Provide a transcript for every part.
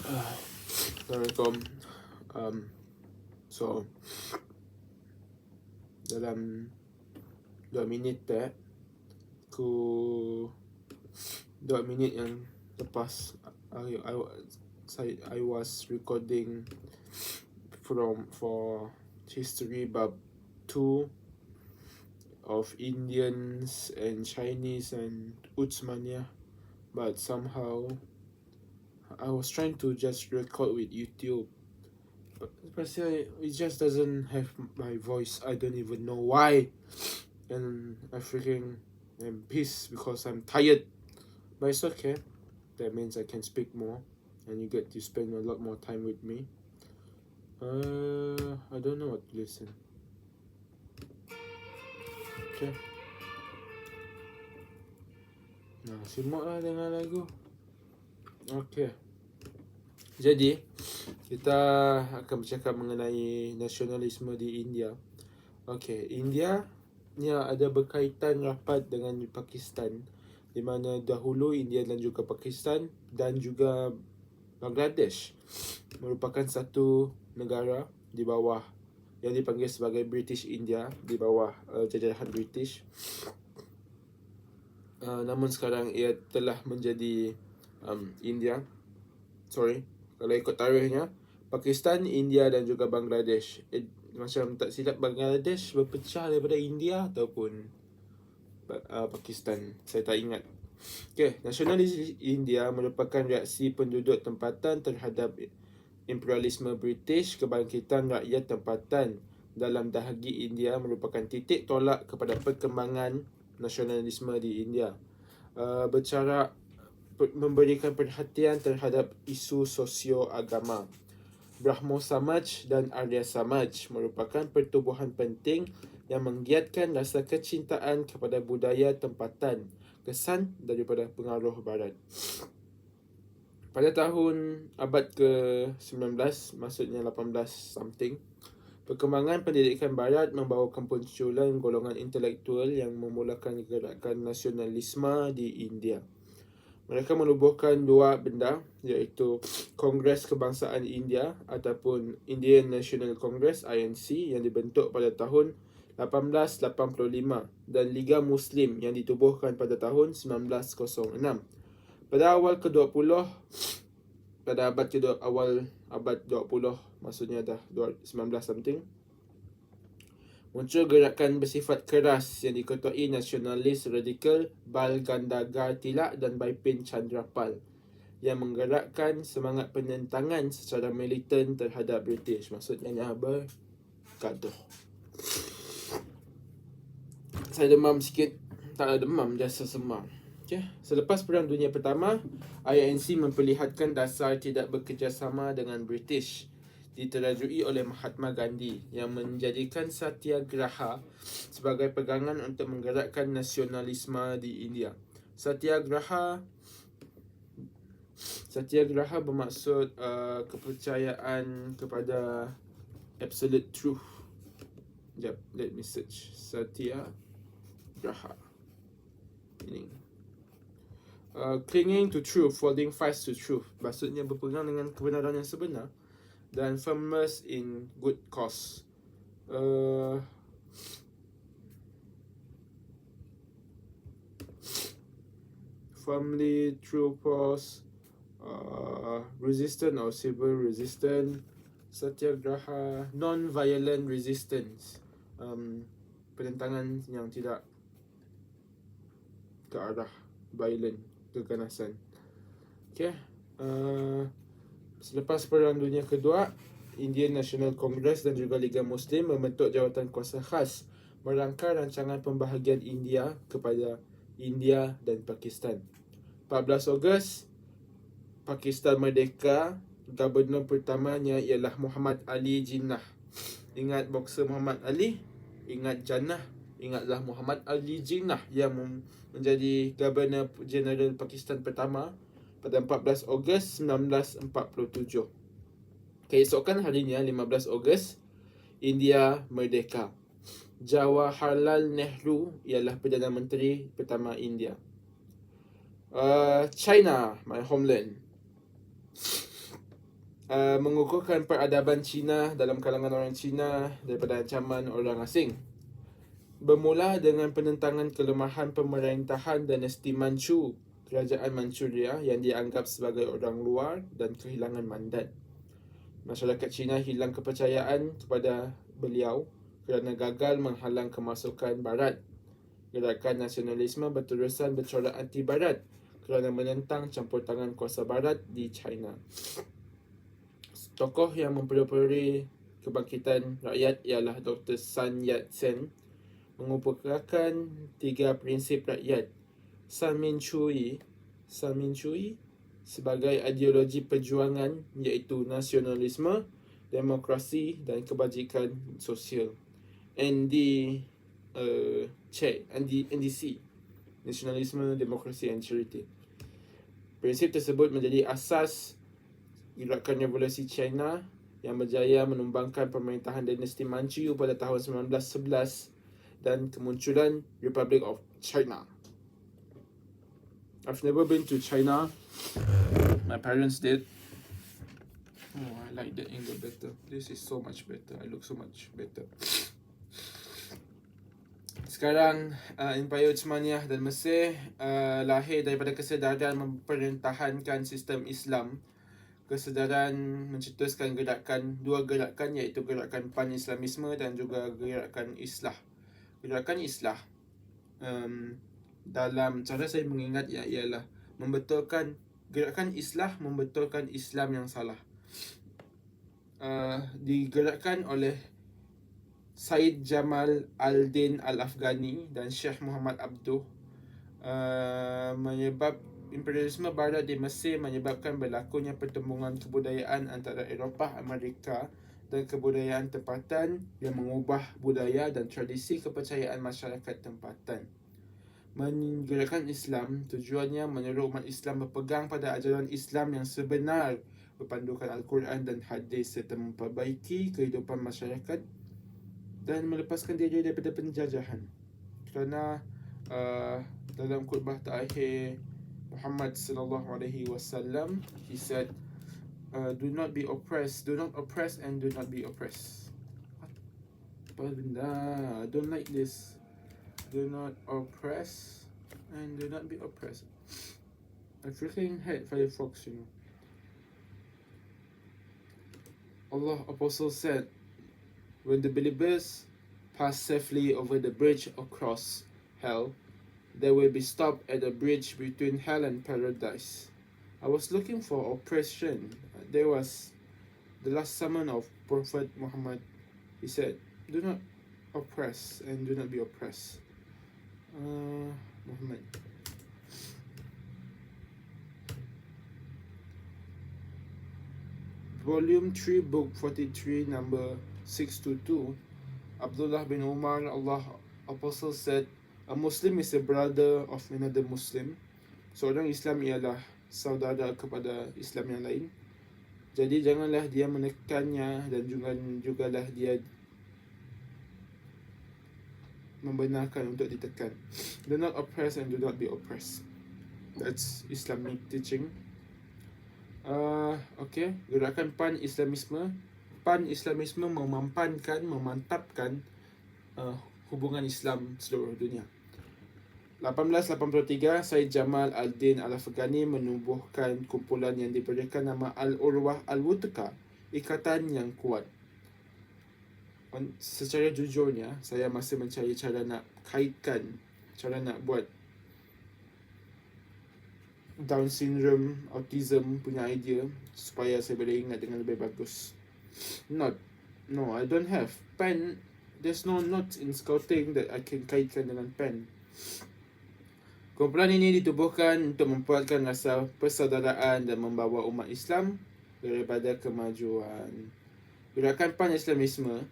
Assalamualaikum. So dalam 2 minit aku 2 minit yang lepas I was recording for history bab 2 of Indians and Chinese and Utsmaniyah, but somehow I was trying to just record with YouTube, but it just doesn't have my voice. I don't even know why, and I freaking am pissed because I'm tired, but it's okay. That means I can speak more and you get to spend a lot more time with me. I don't know what to listen. Okay. Nah, simak lah dengan lagu. Okay. Jadi, kita akan bercakap mengenai nasionalisme di India. Okay, India ni ada berkaitan rapat dengan Pakistan, di mana dahulu India dan juga Pakistan dan juga Bangladesh merupakan satu negara di bawah yang dipanggil sebagai British India, di bawah jajahan British. Namun sekarang ia telah menjadi India. Kalau ikut tarikhnya, Pakistan, India dan juga Bangladesh. Macam tak silap Bangladesh berpecah daripada India ataupun Pakistan. Saya tak ingat. Okay, nasionalis India merupakan reaksi penduduk tempatan terhadap imperialisme British. Kebangkitan rakyat tempatan dalam dahagi India merupakan titik tolak kepada perkembangan nasionalisme di India. Memberikan perhatian terhadap isu sosio-agama. Brahmo Samaj dan Arya Samaj merupakan pertubuhan penting yang menggiatkan rasa kecintaan kepada budaya tempatan, kesan daripada pengaruh barat. Pada tahun abad ke-19, maksudnya 18 something, perkembangan pendidikan barat membawa kemunculan golongan intelektual yang memulakan gerakan nasionalisme di India. Mereka menubuhkan dua benda, iaitu Kongres Kebangsaan India ataupun Indian National Congress (INC) yang dibentuk pada tahun 1885 dan Liga Muslim yang ditubuhkan pada tahun 1906. Pada awal ke-20, pada awal abad 20, maksudnya dah 19 something, muncul gerakan bersifat keras yang diketuai nasionalis radikal Bal Gangadhar Tilak dan Bipin Chandrapal yang menggerakkan semangat penentangan secara militan terhadap British. Maksudnya bergaduh. Saya demam sikit. Tak ada demam, just sesemam. Okay. Selepas Perang Dunia Pertama, INC memperlihatkan dasar tidak bekerjasama dengan British, diterajui oleh Mahatma Gandhi yang menjadikan Satyagraha sebagai pegangan untuk menggerakkan nasionalisme di India. Satyagraha bermaksud kepercayaan kepada absolute truth. Sekejap, let me search. Satyagraha meaning clinging to truth, holding fast to truth. Maksudnya berpegang dengan kebenaran yang sebenar dan firmness in good cause. Firmly true cause, resistant or civil resistance. Satyagraha, non-violent resistance, penentangan yang tidak ke arah violent, keganasan. Okay. Selepas Perang Dunia Kedua, Indian National Congress dan juga Liga Muslim membentuk jawatan kuasa khas merangka rancangan pembahagian India kepada India dan Pakistan. 14 Ogos, Pakistan merdeka. Gubernur pertamanya ialah Muhammad Ali Jinnah. Ingat boxer Muhammad Ali? Ingat Jinnah? Ingatlah Muhammad Ali Jinnah yang menjadi Gubernur Jeneral Pakistan pertama pada 14 Ogos 1947. Keesokan harinya, 15 Ogos, India merdeka. Jawaharlal Nehru ialah Perdana Menteri pertama India. China, my homeland. mengukuhkan peradaban Cina dalam kalangan orang Cina daripada ancaman orang asing. Bermula dengan penentangan kelemahan pemerintahan dinasti Manchu, kerajaan Manchuria yang dianggap sebagai orang luar dan kehilangan mandat. Masyarakat Cina hilang kepercayaan kepada beliau kerana gagal menghalang kemasukan Barat. Gerakan nasionalisme berterusan bercorak anti-Barat kerana menentang campur tangan kuasa Barat di China. Tokoh yang mempelopori kebangkitan rakyat ialah Dr. Sun Yat-sen, mengupayakan 3 prinsip rakyat Sanminchui sebagai ideologi perjuangan, iaitu nasionalisme, demokrasi dan kebajikan sosial. NDC, nasionalisme, demokrasi and charity. Prinsip tersebut menjadi asas gerakan revolusi China yang berjaya menumbangkan pemerintahan dinasti Manchu pada tahun 1911 dan kemunculan Republic of China. I've never been to China. My parents did. Oh, I like that angle better. This is so much better. I look so much better. Sekarang Empire Utsmaniyah dan Mesir lahir daripada kesedaran mempertahankan sistem Islam. Kesedaran mencetuskan dua gerakan, iaitu gerakan Pan-Islamisme dan juga gerakan Islah. Gerakan Islah dalam cara saya mengingat ialah gerakan Islah membetulkan Islam yang salah. Digerakkan oleh Said Jamal Al-Din Al-Afghani dan Syekh Muhammad Abduh. Imperialisme Barat di Mesir menyebabkan berlakunya pertembungan kebudayaan antara Eropah, Amerika dan kebudayaan tempatan yang mengubah budaya dan tradisi kepercayaan masyarakat tempatan. Menggerakkan Islam tujuannya menyeru umat Islam berpegang pada ajaran Islam yang sebenar, berpandukan Al-Quran dan hadis, serta memperbaiki kehidupan masyarakat dan melepaskan diri daripada penjajahan. Kerana dalam khutbah terakhir Muhammad sallallahu alaihi wasallam, he said, do not oppress and do not be oppressed. Apa benda? I don't like this. Do not oppress and do not be oppressed. I freaking hate Firefox, you know. Allah Apostle said, when the believers pass safely over the bridge across hell, they will be stopped at the bridge between hell and paradise. I was looking for oppression. There was the last sermon of Prophet Muhammad. He said, do not oppress and do not be oppressed. Muhammad. Volume 3, Book 43, number 622. Abdullah bin Umar, Allah Apostle said, a Muslim is a brother of another Muslim. Seorang Islam ialah saudara kepada Islam yang lain. Jadi janganlah dia menekannya dan jugalah dia membenarkan untuk ditekan. Do not oppress and do not be oppressed. That's Islamic teaching. Okay, gerakan Pan-Islamisme. Pan-Islamisme memantapkan hubungan Islam seluruh dunia. 1883, Said Jamal Al-Din Al-Afghani menubuhkan kumpulan yang diberikan nama Al-Urwah Al-Wuthqa, ikatan yang kuat. Secara jujurnya, saya masih mencari cara nak buat Down syndrome, autism punya idea supaya saya boleh ingat dengan lebih bagus. No, I don't have pen. There's no notes in scouting that I can kaitkan dengan pen. Kumpulan ini ditubuhkan untuk memperkuatkan rasa persaudaraan dan membawa umat Islam daripada kemajuan. Gerakan Pan-Islamisme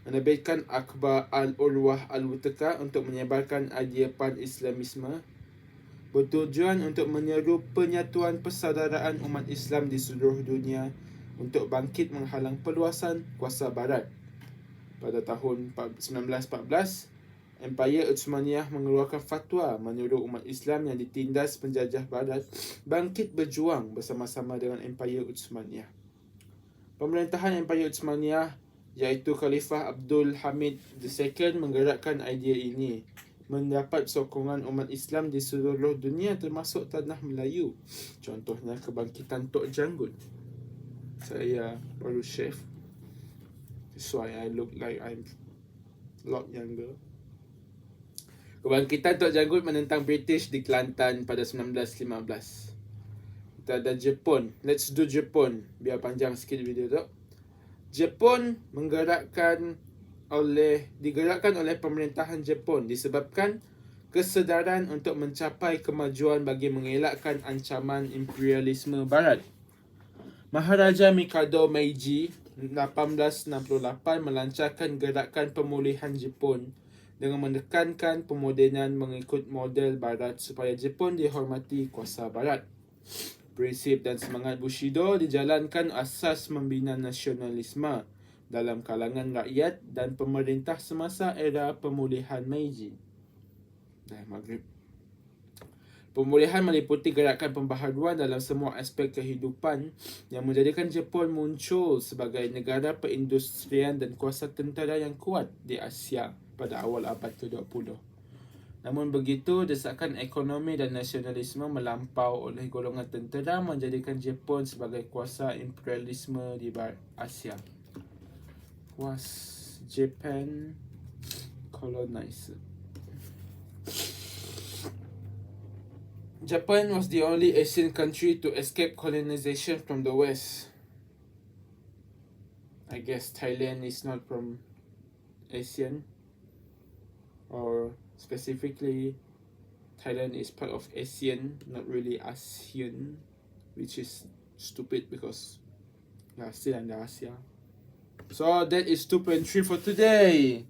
menerbitkan akhbar Al-Urwah Al-Wuthqa untuk menyebarkan idea Pan-Islamisme, bertujuan untuk menyeru penyatuan persaudaraan umat Islam di seluruh dunia untuk bangkit menghalang perluasan kuasa Barat. Pada tahun 1914, Empire Utsmaniyah mengeluarkan fatwa menyuruh umat Islam yang ditindas penjajah Barat bangkit berjuang bersama-sama dengan Empire Utsmaniyah. Pemerintahan Empayar Utsmaniyah iaitu Khalifah Abdul Hamid II menggerakkan idea ini. Mendapat sokongan umat Islam di seluruh dunia termasuk tanah Melayu. Contohnya kebangkitan Tok Janggut. Saya baru chef. That's why I look like I'm a lot younger. Kebangkitan Tok Janggut menentang British di Kelantan pada 1915. Kita ada Jepun. Let's do Jepun. Biar panjang sikit video tu. Jepun digerakkan oleh pemerintahan Jepun disebabkan kesedaran untuk mencapai kemajuan bagi mengelakkan ancaman imperialisme barat. Maharaja Mikado Meiji 1868 melancarkan gerakan pemulihan Jepun dengan menekankan pemodenan mengikut model barat supaya Jepun dihormati kuasa barat. Prinsip dan semangat Bushido dijalankan asas membina nasionalisme dalam kalangan rakyat dan pemerintah semasa era pemulihan Meiji. Dah maghrib. Pemulihan meliputi gerakan pembaharuan dalam semua aspek kehidupan yang menjadikan Jepun muncul sebagai negara perindustrian dan kuasa tentera yang kuat di Asia pada awal abad ke-20. Namun begitu, desakan ekonomi dan nasionalisme melampau oleh golongan tentera menjadikan Jepun sebagai kuasa imperialisme di Barat Asia. Was Japan colonized? Japan was the only Asian country to escape colonization from the West. I guess Thailand is not from Asian, or specifically Thailand is part of ASEAN, not really ASEAN, which is stupid because still under Asia. So that is 2.3 for today.